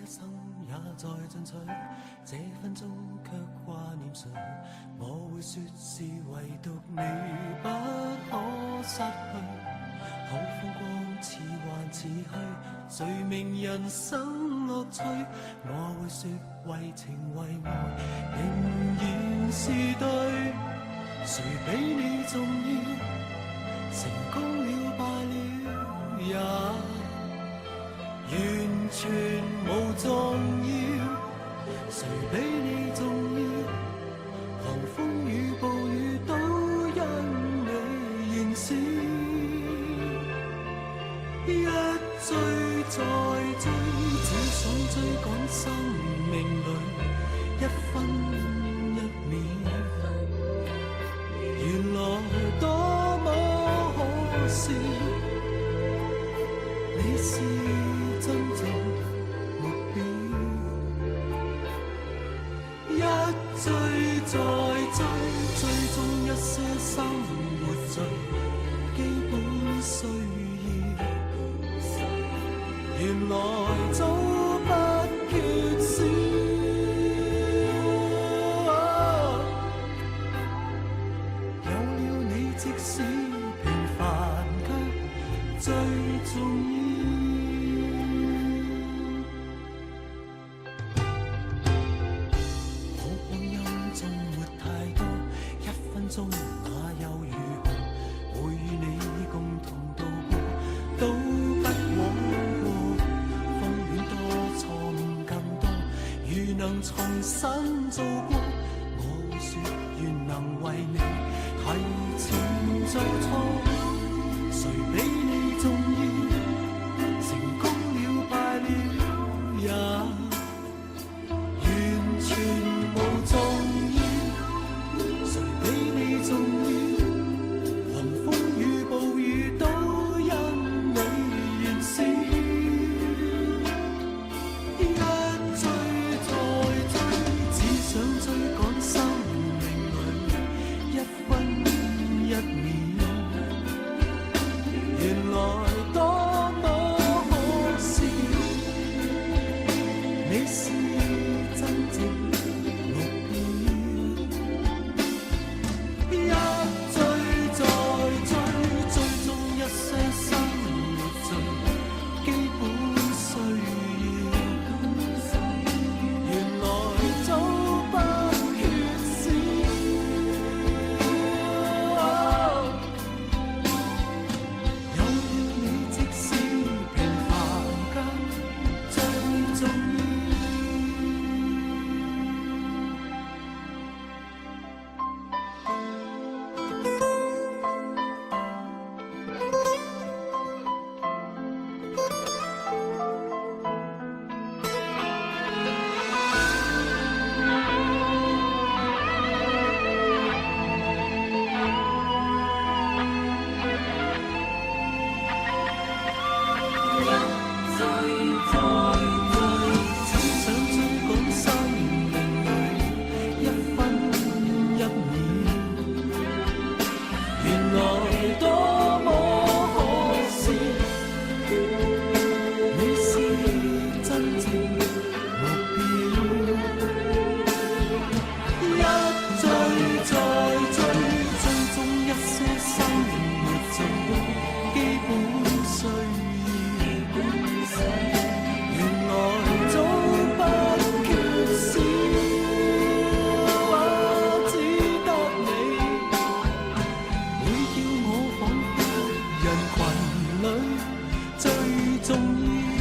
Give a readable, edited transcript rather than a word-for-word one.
一生也在進取，這分鐘卻掛念誰？我會說是唯獨你不可失去。好風光似幻似虛，誰明人生樂趣？我會說為情為愛仍然是對，誰比你重要？成功了敗了也完全無重要，誰比你重要？狂風與暴雨都因你燃燒，一追再追，只想追趕生命裏一分一秒，原來多麼可笑，你是真正目標，一追再追，追蹤一些生活最基本需要，原來早不缺少，有了你即使平凡卻最重要。那又如何？會與你共同度過，都不枉過。風險多，錯誤更多，如能重新做過，我會說願能為你提前做錯。誰比你重要？成功了敗了也完全無重要。重要，狂風與暴雨都因你燃燒，一追再追，只想追趕生命裏一分一秒，原來多麼可笑，你是真正人群裏最重要。